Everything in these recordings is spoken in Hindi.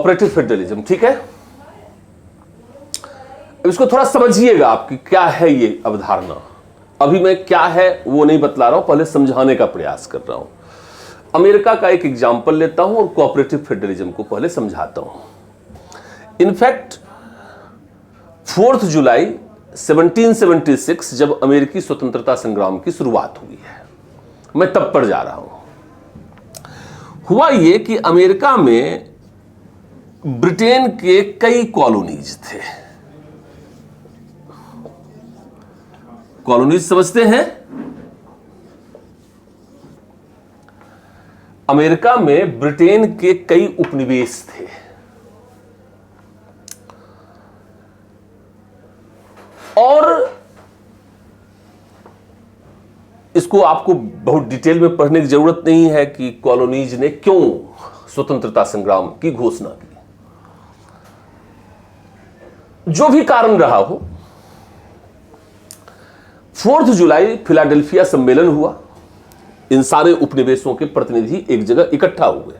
कोऑपरेटिव फेडरलिज्म, ठीक है। इसको थोड़ा समझिएगा आपकी क्या है ये अवधारणा। अभी मैं क्या है वो नहीं बतला रहा हूं, पहले समझाने का प्रयास कर रहा हूं। अमेरिका का एक एग्जाम्पल लेता हूं और कोऑपरेटिव फेडरलिज्म को पहले समझाता हूं। इनफैक्ट 4 जुलाई 1776 जब अमेरिकी स्वतंत्रता संग्राम की शुरुआत हुई है, मैं तब पर जा रहा हूं। हुआ ये कि अमेरिका में ब्रिटेन के कई कॉलोनीज थे। कॉलोनीज समझते हैं? अमेरिका में ब्रिटेन के कई उपनिवेश थे। और इसको आपको बहुत डिटेल में पढ़ने की जरूरत नहीं है कि कॉलोनीज ने क्यों स्वतंत्रता संग्राम की घोषणा की। जो भी कारण रहा हो, 4 जुलाई फिलाडेल्फिया सम्मेलन हुआ। इन सारे उपनिवेशों के प्रतिनिधि एक जगह इकट्ठा हुए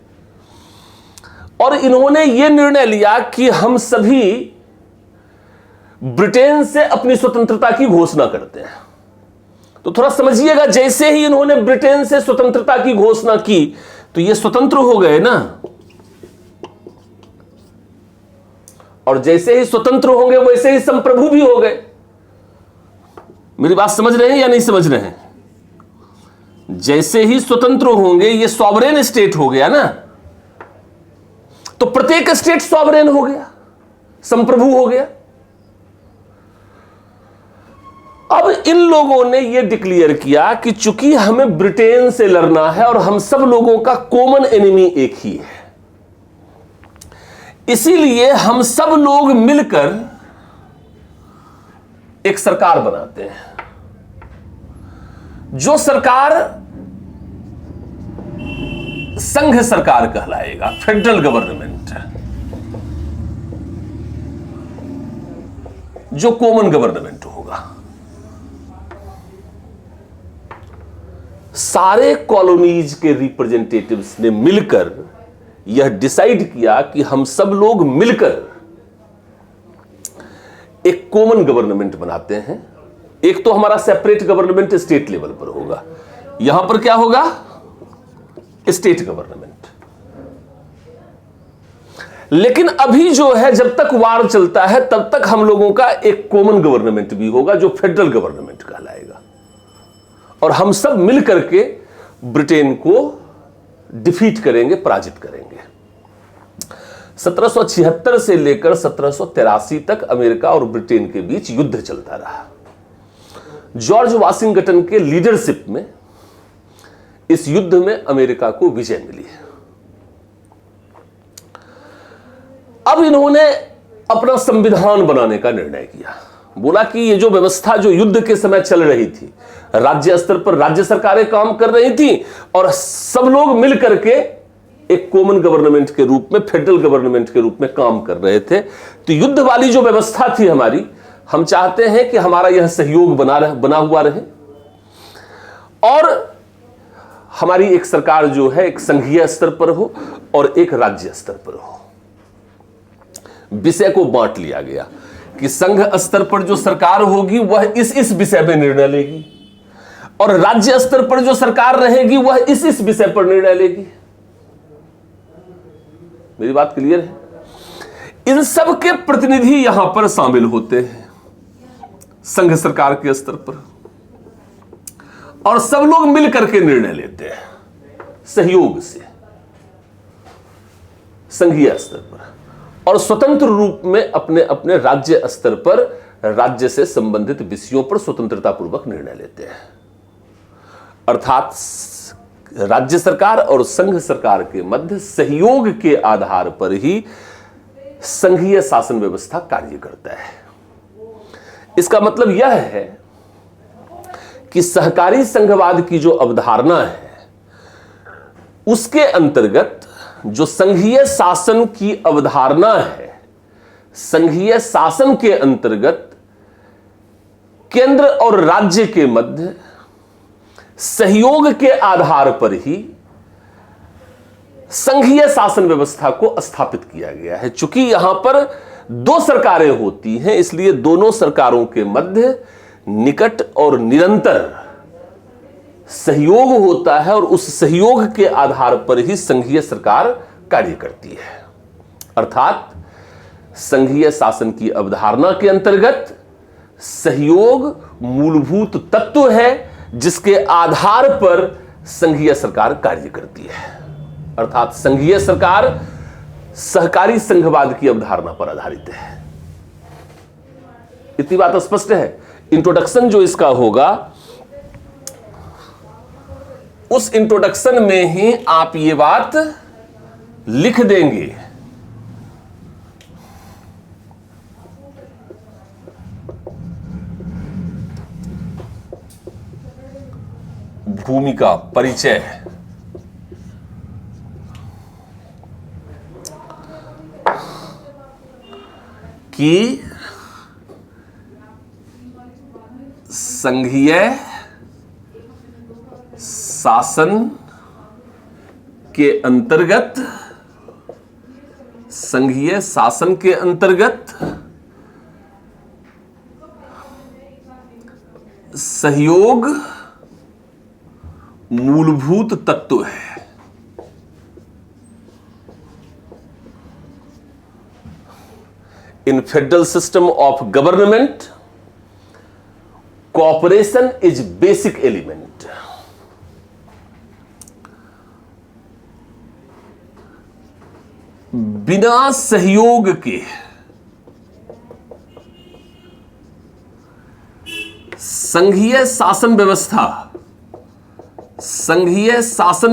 और इन्होंने यह निर्णय लिया कि हम सभी ब्रिटेन से अपनी स्वतंत्रता की घोषणा करते हैं। तो थोड़ा समझिएगा, जैसे ही इन्होंने ब्रिटेन से स्वतंत्रता की घोषणा की तो ये स्वतंत्र हो गए ना, और जैसे ही स्वतंत्र होंगे वैसे ही संप्रभु भी हो गए। मेरी बात समझ रहे हैं या नहीं समझ रहे हैं? जैसे ही स्वतंत्र होंगे ये सॉवरेन स्टेट हो गया ना, तो प्रत्येक स्टेट सॉवरेन हो गया, संप्रभु हो गया। अब इन लोगों ने यह डिक्लेयर किया कि चूंकि हमें ब्रिटेन से लड़ना है और हम सब लोगों का कॉमन एनिमी एक ही है, इसीलिए हम सब लोग मिलकर एक सरकार बनाते हैं। जो सरकार संघ सरकार कहलाएगा, फेडरल गवर्नमेंट, जो कॉमन गवर्नमेंट होगा। सारे कॉलोनीज के रिप्रेजेंटेटिव्स ने मिलकर यह डिसाइड किया कि हम सब लोग मिलकर एक कॉमन गवर्नमेंट बनाते हैं। एक तो हमारा सेपरेट गवर्नमेंट स्टेट लेवल पर होगा, यहां पर क्या होगा? State government. लेकिन अभी जो है, जब तक वार चलता है तब तक हम लोगों का एक कॉमन गवर्नमेंट भी होगा जो फेडरल गवर्नमेंट कहलाएगा, और हम सब मिल करके ब्रिटेन को डिफीट करेंगे, पराजित करेंगे। 1776 से लेकर 1783 तक अमेरिका और ब्रिटेन के बीच युद्ध चलता रहा। जॉर्ज वाशिंगटन के लीडरशिप में इस युद्ध में अमेरिका को विजय मिली। अब इन्होंने अपना संविधान बनाने का निर्णय किया। बोला कि ये जो व्यवस्था जो युद्ध के समय चल रही थी, राज्य स्तर पर राज्य सरकारें काम कर रही थी और सब लोग मिल करके एक कॉमन गवर्नमेंट के रूप में, फेडरल गवर्नमेंट के रूप में काम कर रहे थे। तो युद्ध वाली जो व्यवस्था थी हमारी, हम चाहते हैं कि हमारा यह सहयोग बना हुआ रहे और हमारी एक सरकार जो है एक संघीय स्तर पर हो और एक राज्य स्तर पर हो। विषय को बांट लिया गया कि संघ स्तर पर जो सरकार होगी वह इस विषय में निर्णय लेगी और राज्य स्तर पर जो सरकार रहेगी वह इस विषय पर निर्णय लेगी। मेरी बात क्लियर है? इन सब के प्रतिनिधि यहां पर शामिल होते हैं संघ सरकार के स्तर पर, और सब लोग मिलकर के निर्णय लेते हैं सहयोग से संघीय स्तर पर, और स्वतंत्र रूप में अपने अपने राज्य स्तर पर राज्य से संबंधित विषयों पर स्वतंत्रता पूर्वक निर्णय लेते हैं। अर्थात राज्य सरकार और संघ सरकार के मध्य सहयोग के आधार पर ही संघीय शासन व्यवस्था कार्य करता है। इसका मतलब यह है कि सहकारी संघवाद की जो अवधारणा है उसके अंतर्गत जो संघीय शासन की अवधारणा है, संघीय शासन के अंतर्गत केंद्र और राज्य के मध्य सहयोग के आधार पर ही संघीय शासन व्यवस्था को स्थापित किया गया है। चूंकि यहां पर दो सरकारें होती हैं, इसलिए दोनों सरकारों के मध्य निकट और निरंतर सहयोग होता है और उस सहयोग के आधार पर ही संघीय सरकार कार्य करती है। अर्थात संघीय शासन की अवधारणा के अंतर्गत सहयोग मूलभूत तत्व है जिसके आधार पर संघीय सरकार कार्य करती है। अर्थात संघीय सरकार सहकारी संघवाद की अवधारणा पर आधारित है। इतनी बात स्पष्ट है। इंट्रोडक्शन जो इसका होगा, उस इंट्रोडक्शन में ही आप ये बात लिख देंगे। भूमिका परिचय कि संघीय शासन के अंतर्गत सहयोग मूलभूत तत्व है। In federal system of government, cooperation is basic element. बिना सहयोग के संघीय शासन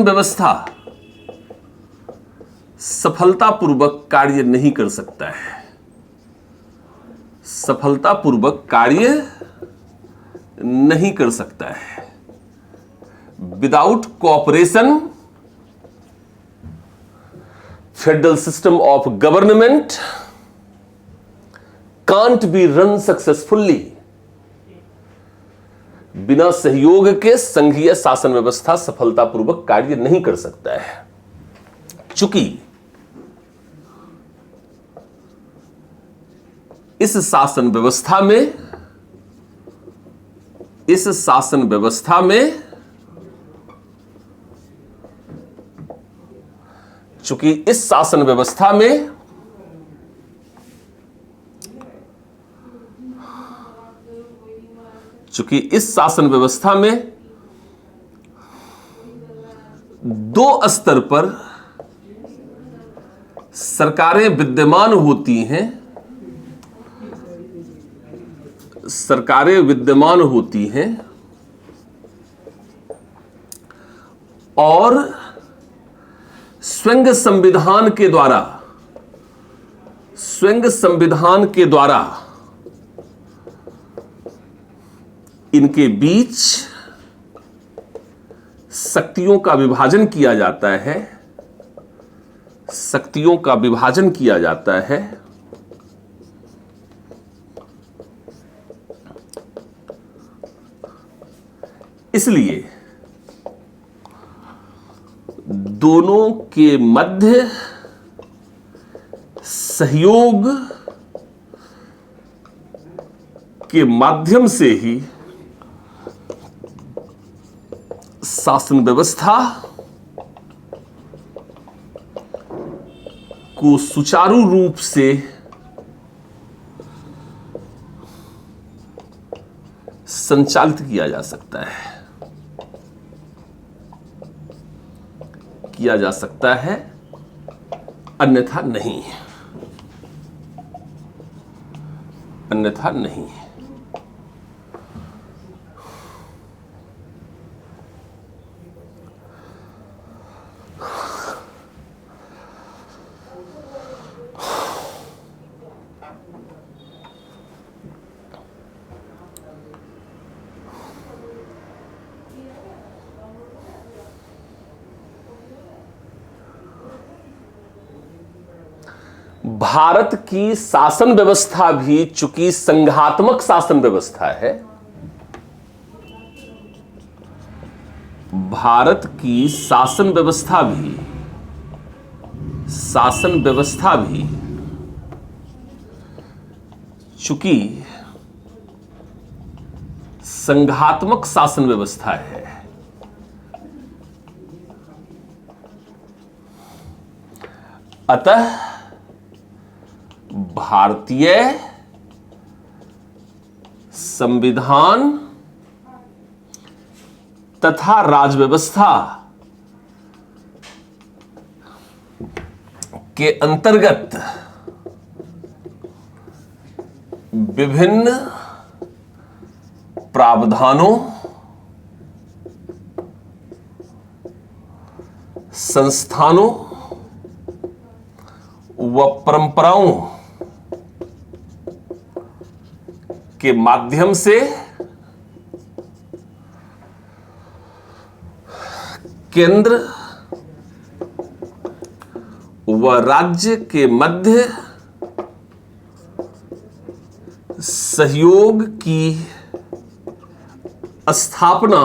व्यवस्था सफलतापूर्वक कार्य नहीं कर सकता है। Without cooperation federal system of government can't be run successfully. बिना सहयोग के संघीय शासन व्यवस्था सफलतापूर्वक कार्य नहीं कर सकता है। चूंकि इस शासन व्यवस्था में चूंकि इस शासन व्यवस्था में दो स्तर पर सरकारें विद्यमान होती हैं और स्वयं संविधान के द्वारा इनके बीच शक्तियों का विभाजन किया जाता है। इसलिए दोनों के मध्य सहयोग के माध्यम से ही शासन व्यवस्था को सुचारू रूप से संचालित किया जा सकता है, अन्यथा नहीं। भारत की शासन व्यवस्था भी चूंकि संघात्मक शासन व्यवस्था है, भारत की शासन व्यवस्था भी शासन व्यवस्था भी चूंकि संघात्मक शासन व्यवस्था है, अतः भारतीय संविधान तथा राजव्यवस्था के अंतर्गत विभिन्न प्रावधानों, संस्थानों व परंपराओं के माध्यम से केंद्र व राज्य के मध्य सहयोग की स्थापना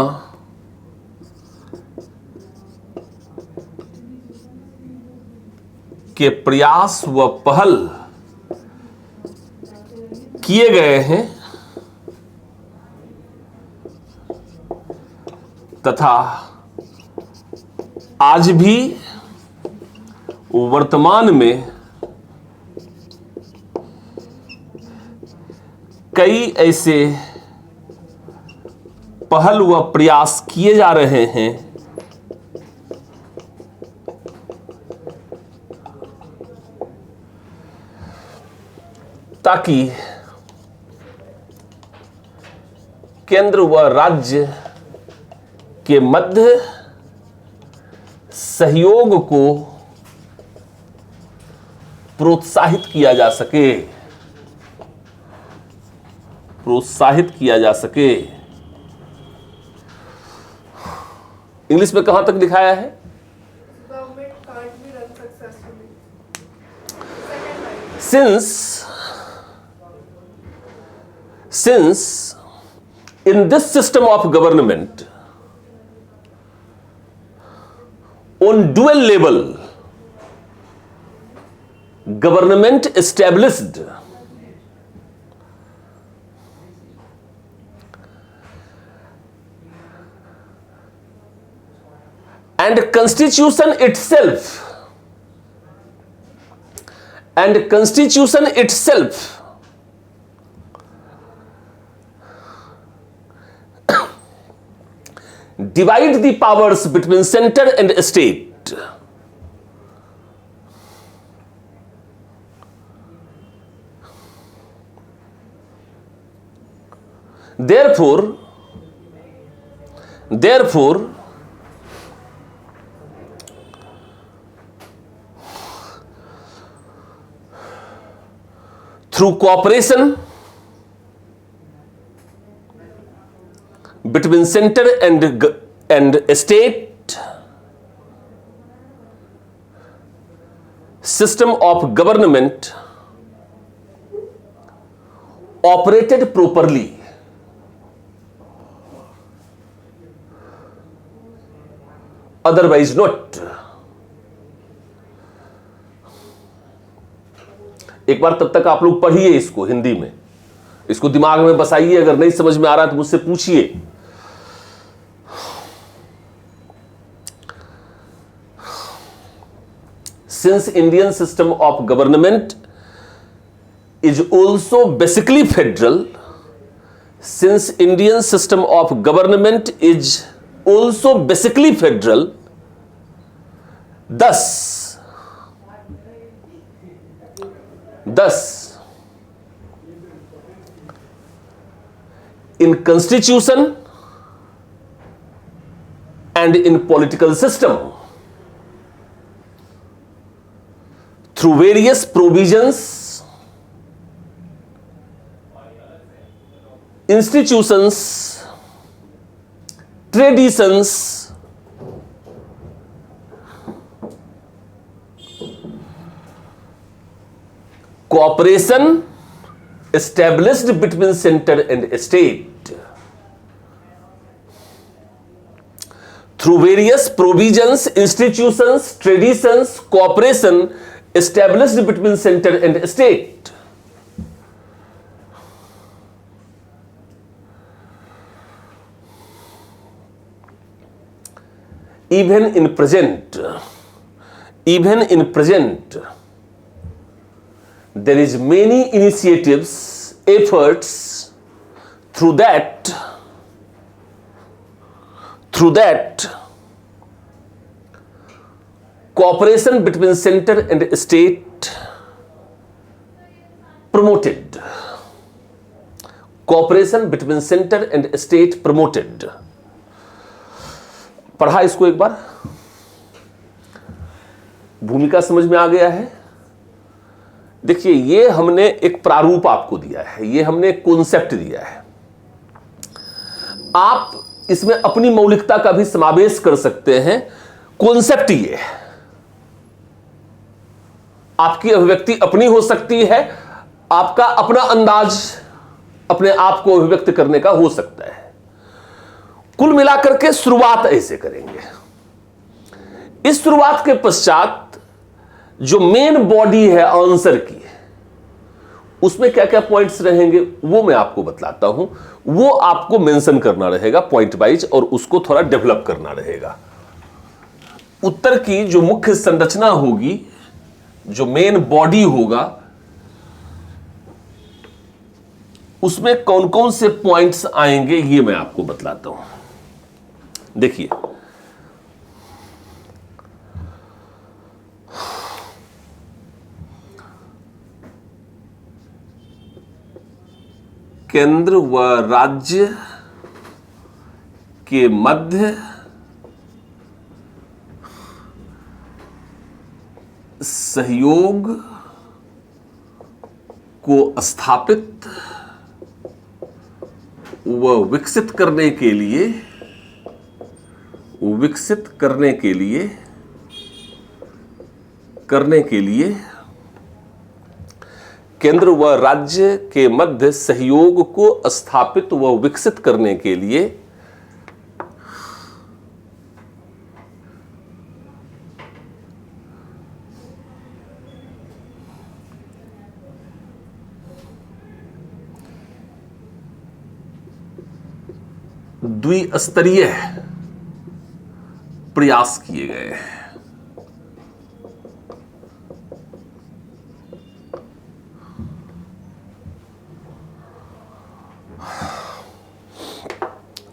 के प्रयास व पहल किए गए हैं तथा आज भी वर्तमान में कई ऐसे पहल व प्रयास किए जा रहे हैं ताकि केंद्र व राज्य के मध्य सहयोग को प्रोत्साहित किया जा सके, इंग्लिश में कहां तक दिखाया है? Since in this system of government on dual level government established and constitution itself divide the powers between center and state. Therefore, through cooperation between center and state, system of government operated properly. Otherwise not. एक बार तब तक आप लोग पढ़िए इसको हिंदी में, इसको दिमाग में बसाइए, अगर नहीं समझ में आ रहा है तो मुझसे पूछिए। Since Indian system of government is also basically federal, thus in constitution and in political system, through various provisions, institutions, traditions, cooperation established between center and state, through various provisions, institutions, traditions, cooperation established between center and state. Even in present, there is many initiatives, efforts through that cooperation between center and state promoted. Cooperation between center and state promoted. पढ़ा इसको एक बार, भूमिका समझ में आ गया है। देखिए, ये हमने एक प्रारूप आपको दिया है, ये हमने एक कॉन्सेप्ट दिया है। आप इसमें अपनी मौलिकता का भी समावेश कर सकते हैं। कॉन्सेप्ट ये है, आपकी अभिव्यक्ति अपनी हो सकती है, आपका अपना अंदाज अपने आप को अभिव्यक्त करने का हो सकता है। कुल मिलाकर के शुरुआत ऐसे करेंगे। इस शुरुआत के पश्चात जो मेन बॉडी है आंसर की, उसमें क्या क्या पॉइंट्स रहेंगे वो मैं आपको बतलाता हूं। वो आपको मेंशन करना रहेगा पॉइंट वाइज, और उसको थोड़ा डेवलप करना रहेगा। उत्तर की जो मुख्य संरचना होगी, जो मेन बॉडी होगा, उसमें कौन कौन से पॉइंट्स आएंगे ये मैं आपको बतलाता हूं। देखिए, केंद्र व राज्य के मध्य सहयोग को स्थापित व विकसित करने के लिए केंद्र व राज्य के मध्य सहयोग को स्थापित व विकसित करने के लिए द्विस्तरीय प्रयास किए गए हैं।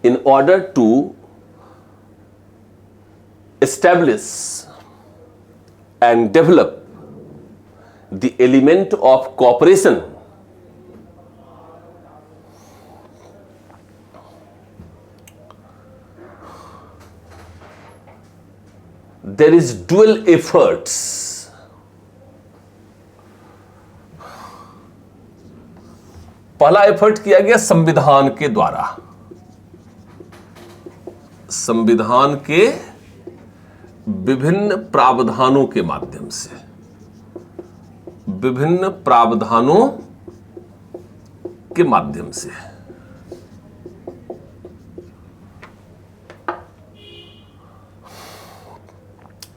In order to establish and develop the element of cooperation, there is dual efforts. पहला एफर्ट किया गया संविधान के द्वारा, संविधान के विभिन्न प्रावधानों के माध्यम से, विभिन्न प्रावधानों के माध्यम से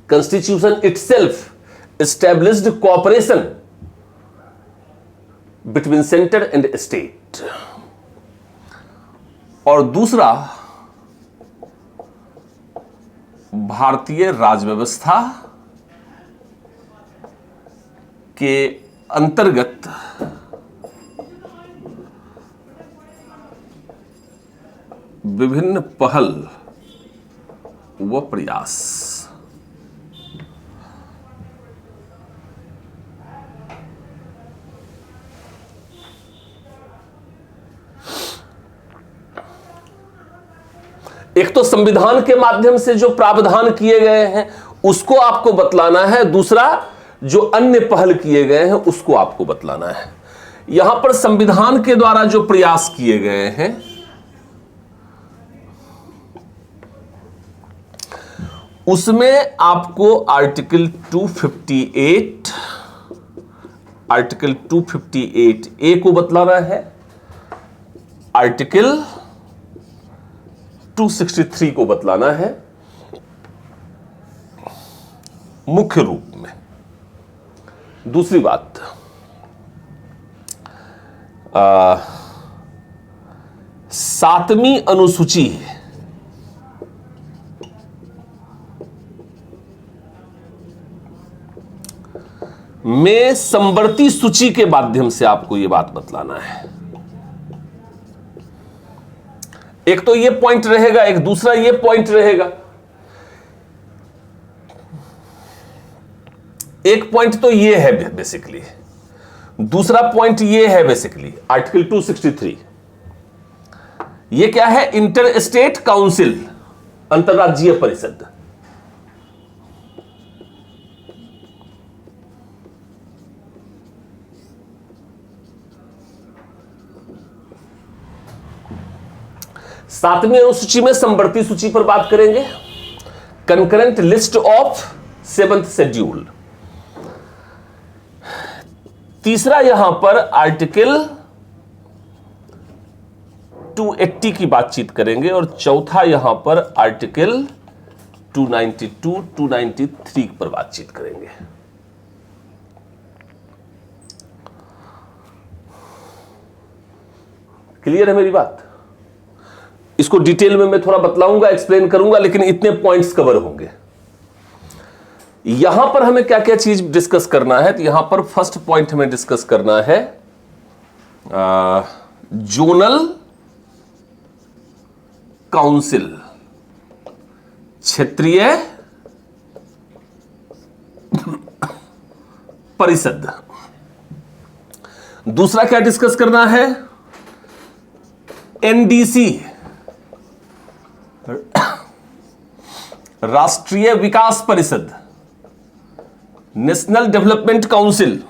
Constitution itself established cooperation between center and state. और दूसरा, भारतीय राज्य व्यवस्था के अंतर्गत विभिन्न पहल व प्रयास। एक तो संविधान के माध्यम से जो प्रावधान किए गए हैं उसको आपको बतलाना है, दूसरा जो अन्य पहल किए गए हैं उसको आपको बतलाना है। यहां पर संविधान के द्वारा जो प्रयास किए गए हैं उसमें आपको आर्टिकल 258 ए को बतलाना है, आर्टिकल 263 को बतलाना है, मुख्य रूप में। दूसरी बात, सातवीं अनुसूची में समवर्ती सूची के माध्यम से आपको यह बात बतलाना है। एक तो ये पॉइंट रहेगा, एक दूसरा ये पॉइंट रहेगा। एक पॉइंट तो ये है बेसिकली, दूसरा पॉइंट ये है बेसिकली आर्टिकल 263। ये क्या है? इंटर स्टेट काउंसिल, अंतरराज्यीय परिषद। सातवीं अनुसूची में समवर्ती सूची पर बात करेंगे, concurrent list of 7th schedule. तीसरा यहां पर आर्टिकल 280 की बातचीत करेंगे और चौथा यहां पर आर्टिकल 292, 293 पर बातचीत करेंगे। क्लियर है मेरी बात? इसको डिटेल में मैं थोड़ा बतलाऊंगा, एक्सप्लेन करूंगा, लेकिन इतने पॉइंट्स कवर होंगे। यहां पर हमें क्या क्या चीज डिस्कस करना है? तो यहां पर फर्स्ट पॉइंट हमें डिस्कस करना है जोनल काउंसिल, क्षेत्रीय परिषद। दूसरा क्या डिस्कस करना है? एनडीसी, राष्ट्रीय विकास परिषद, नेशनल डेवलपमेंट काउंसिल।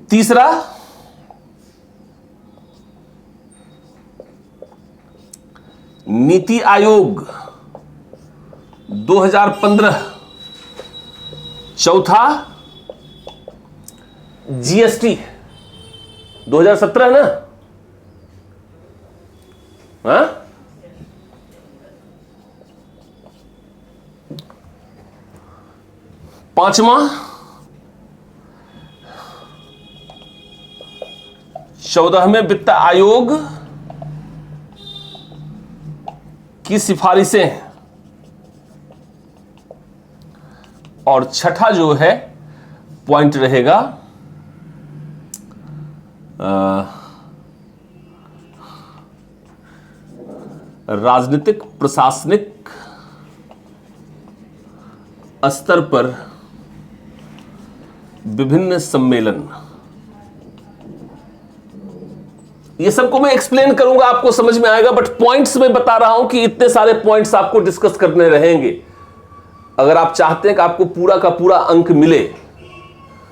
तीसरा नीति आयोग 2015। चौथा जीएसटी 2017 ना? हाँ? पांचवा 14वें वित्त आयोग की सिफारिशें। और छठा जो है पॉइंट रहेगा राजनीतिक प्रशासनिक स्तर पर विभिन्न सम्मेलन। ये सबको मैं एक्सप्लेन करूंगा, आपको समझ में आएगा, बट पॉइंट्स में बता रहा हूं कि इतने सारे पॉइंट्स आपको डिस्कस करने रहेंगे। अगर आप चाहते हैं कि आपको पूरा का पूरा अंक मिले,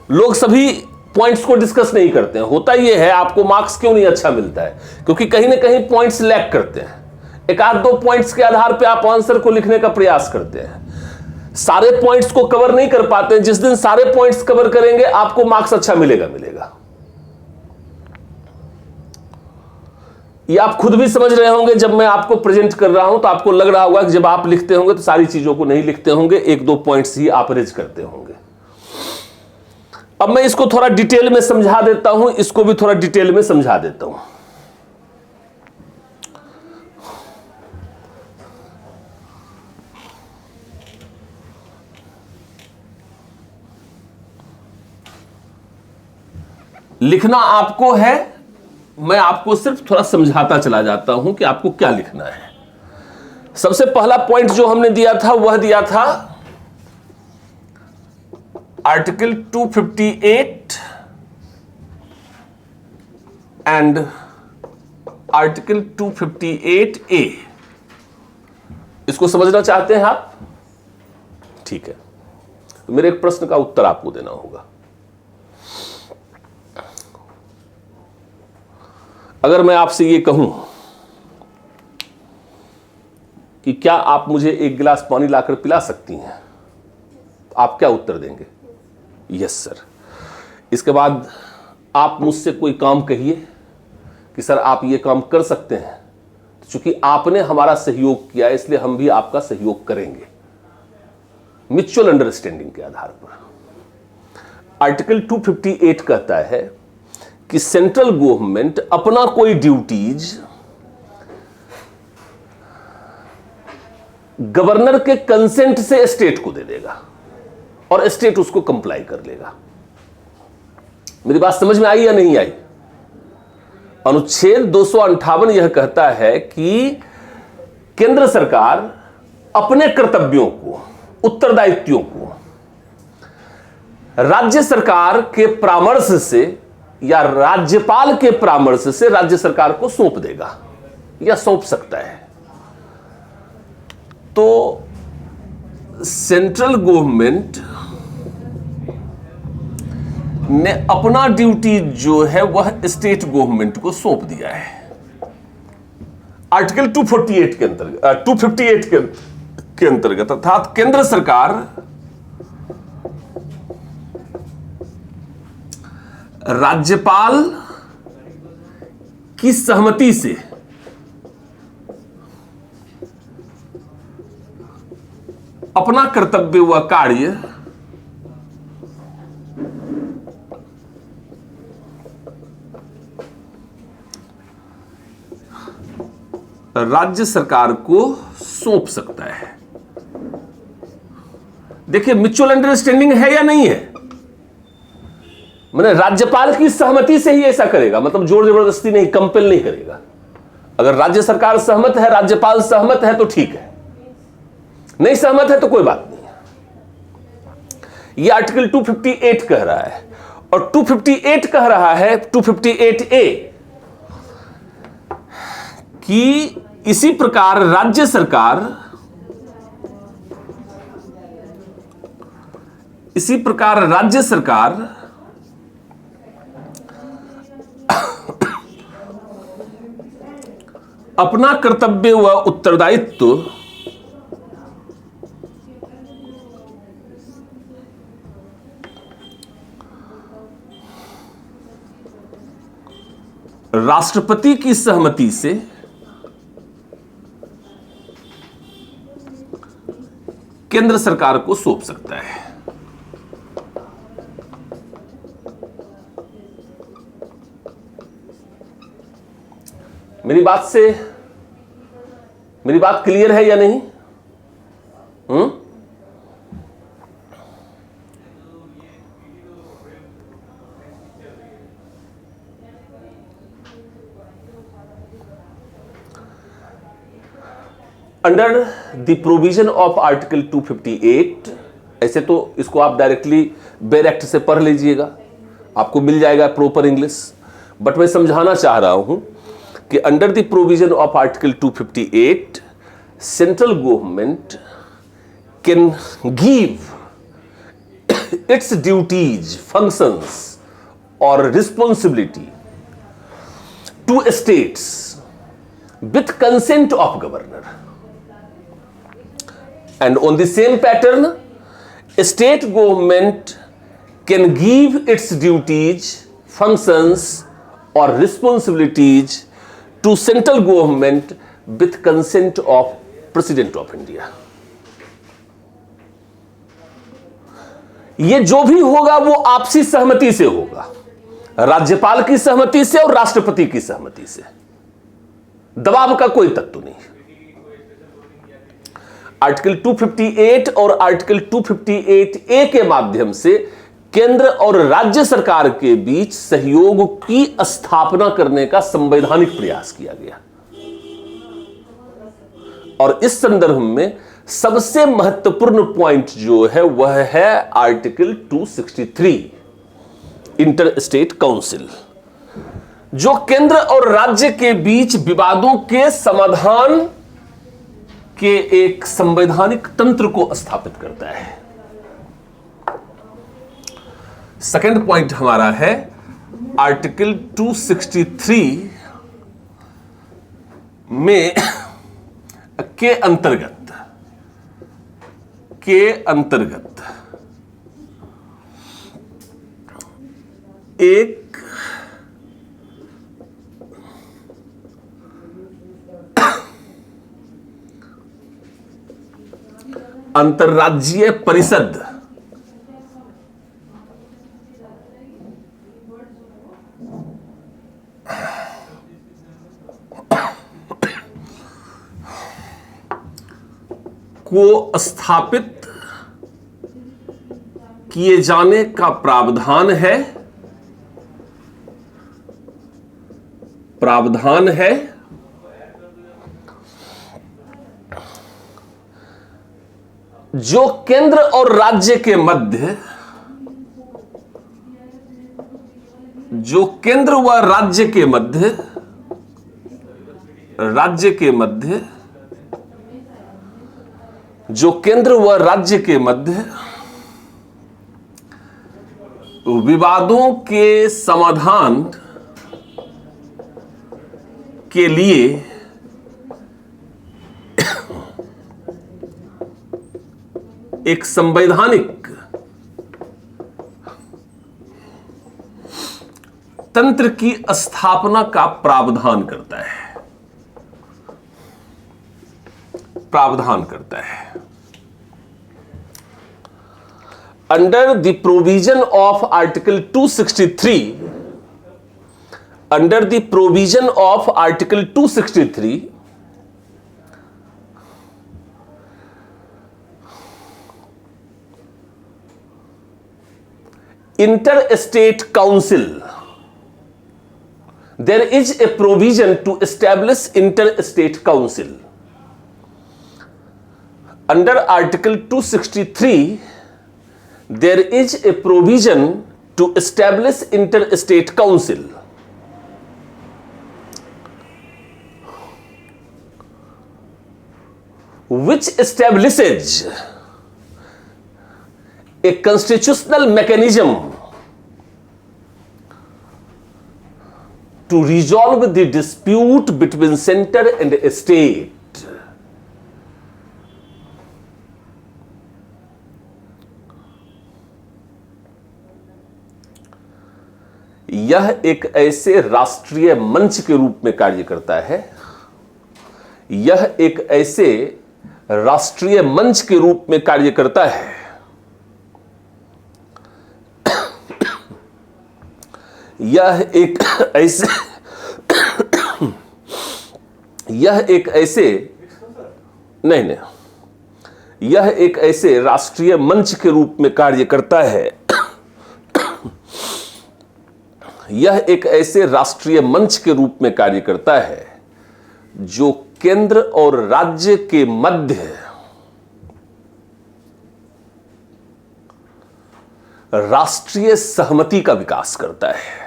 लोग सभी पॉइंट्स को डिस्कस नहीं करते हैं। होता यह है, आपको मार्क्स क्यों नहीं अच्छा मिलता है? क्योंकि कहीं ना कहीं पॉइंट्स लैक करते हैं। एक आध दो पॉइंट्स के आधार पे आप आंसर को लिखने का प्रयास करते हैं, सारे पॉइंट्स को कवर नहीं कर पाते हैं। जिस दिन सारे पॉइंट्स कवर करेंगे आपको मार्क्स अच्छा मिलेगा। ये आप खुद भी समझ रहे होंगे। जब मैं आपको प्रेजेंट कर रहा हूं तो आपको लग रहा होगा कि जब आप लिखते होंगे तो सारी चीजों को नहीं लिखते होंगे, एक दो पॉइंट्स ही आप रेज करते होंगे। अब मैं इसको थोड़ा डिटेल में समझा देता हूं, इसको भी थोड़ा डिटेल में समझा देता हूं। लिखना आपको है, मैं आपको सिर्फ थोड़ा समझाता चला जाता हूं कि आपको क्या लिखना है। सबसे पहला पॉइंट जो हमने दिया था वह दिया था आर्टिकल 258 एंड आर्टिकल 258A। इसको समझना चाहते हैं आप? ठीक है, तो मेरे एक प्रश्न का उत्तर आपको देना होगा। अगर मैं आपसे ये कहूं कि क्या आप मुझे एक गिलास पानी लाकर पिला सकती हैं, तो आप क्या उत्तर देंगे? Yes sir. इसके बाद आप मुझसे कोई काम कहिए कि सर आप ये काम कर सकते हैं, तो चूंकि आपने हमारा सहयोग किया इसलिए हम भी आपका सहयोग करेंगे। म्यूचुअल अंडरस्टैंडिंग के आधार पर। आर्टिकल 258 कहता है कि सेंट्रल गवर्नमेंट अपना कोई ड्यूटीज गवर्नर के कंसेंट से स्टेट को दे देगा और स्टेट उसको कंप्लाई कर लेगा। मेरी बात समझ में आई या नहीं आई? अनुच्छेद 258 यह कहता है कि केंद्र सरकार अपने कर्तव्यों को, उत्तरदायित्वों को राज्य सरकार के परामर्श से या राज्यपाल के परामर्श से राज्य सरकार को सौंप देगा या सौंप सकता है। तो सेंट्रल गवर्नमेंट ने अपना ड्यूटी जो है वह स्टेट गवर्नमेंट को सौंप दिया है। आर्टिकल 248 के अंतर्गत 258 के अंतर्गत अर्थात केंद्र सरकार राज्यपाल की सहमति से अपना कर्तव्य व कार्य राज्य सरकार को सौंप सकता है। देखिए, म्यूचुअल अंडरस्टैंडिंग है या नहीं है? मैंने राज्यपाल की सहमति से ही ऐसा करेगा, मतलब जोर जबरदस्ती नहीं, कंपेल नहीं करेगा। अगर राज्य सरकार सहमत है, राज्यपाल सहमत है तो ठीक है, नहीं सहमत है तो कोई बात नहीं। यह आर्टिकल 258 कह रहा है और 258 कह रहा है 258A कि इसी प्रकार राज्य सरकार अपना कर्तव्य व उत्तरदायित्व राष्ट्रपति की सहमति से केंद्र सरकार को सौंप सकता है। मेरी बात क्लियर है या नहीं? Under the provision of article 258, ऐसे तो इसको आप डायरेक्टली बेयर एक्ट से पढ़ लीजिएगा, आपको मिल जाएगा प्रॉपर इंग्लिश, बट मैं समझाना चाह रहा हूं कि under the provision of article 258 central government can give its duties, functions और responsibility to states with consent of governor, and on the same pattern state government can give its duties, functions or responsibilities to central government with consent of president of India। ये जो भी होगा वो आपसी सहमति से होगा, राज्यपाल की सहमति से और राष्ट्रपति की सहमति से, दबाव का कोई तत्व नहीं। आर्टिकल 258 और आर्टिकल 258A के माध्यम से केंद्र और राज्य सरकार के बीच सहयोग की स्थापना करने का संवैधानिक प्रयास किया गया। और इस संदर्भ में सबसे महत्वपूर्ण पॉइंट जो है वह है आर्टिकल 263 इंटर स्टेट काउंसिल, जो केंद्र और राज्य के बीच विवादों के समाधान के एक संवैधानिक तंत्र को स्थापित करता है। सेकंड पॉइंट हमारा है आर्टिकल 263 में के अंतर्गत एक अंतर्राज्यीय परिषद को स्थापित किए जाने का प्रावधान है जो केंद्र और राज्य के मध्य जो केंद्र व राज्य के मध्य विवादों के समाधान के लिए एक संवैधानिक तंत्र की स्थापना का प्रावधान करता है। Under the provision of Article 263, Interstate Council, there is a provision to establish Interstate Council. Under Article 263, there is a provision to establish Interstate Council. Which establishes a constitutional mechanism to resolve the dispute between center and state. यह एक ऐसे राष्ट्रीय मंच के रूप में कार्य करता है। यह एक ऐसे राष्ट्रीय मंच के रूप में कार्य करता है यह एक ऐसे राष्ट्रीय मंच के रूप में कार्य करता है। यह एक ऐसे राष्ट्रीय मंच के रूप में कार्य करता है जो केंद्र और राज्य के मध्य राष्ट्रीय सहमति का विकास करता है।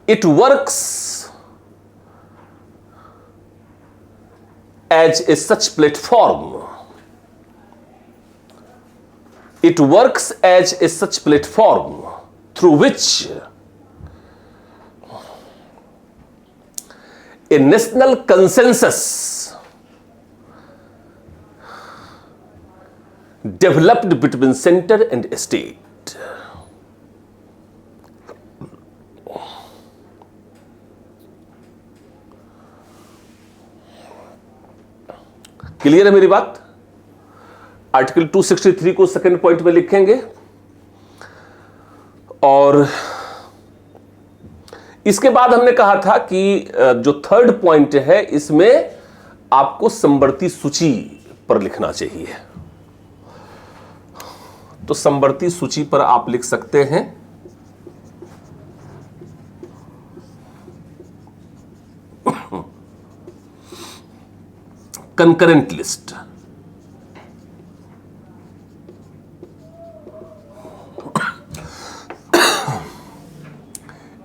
It works as a such platform. It works as a such platform through which a national consensus developed between center and state. Clear है मेरी बात? आर्टिकल 263 को सेकंड पॉइंट में लिखेंगे और इसके बाद हमने कहा था कि जो थर्ड पॉइंट है इसमें आपको समवर्ती सूची पर लिखना चाहिए। तो समवर्ती सूची पर आप लिख सकते हैं कंकरेंट लिस्ट।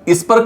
इस पर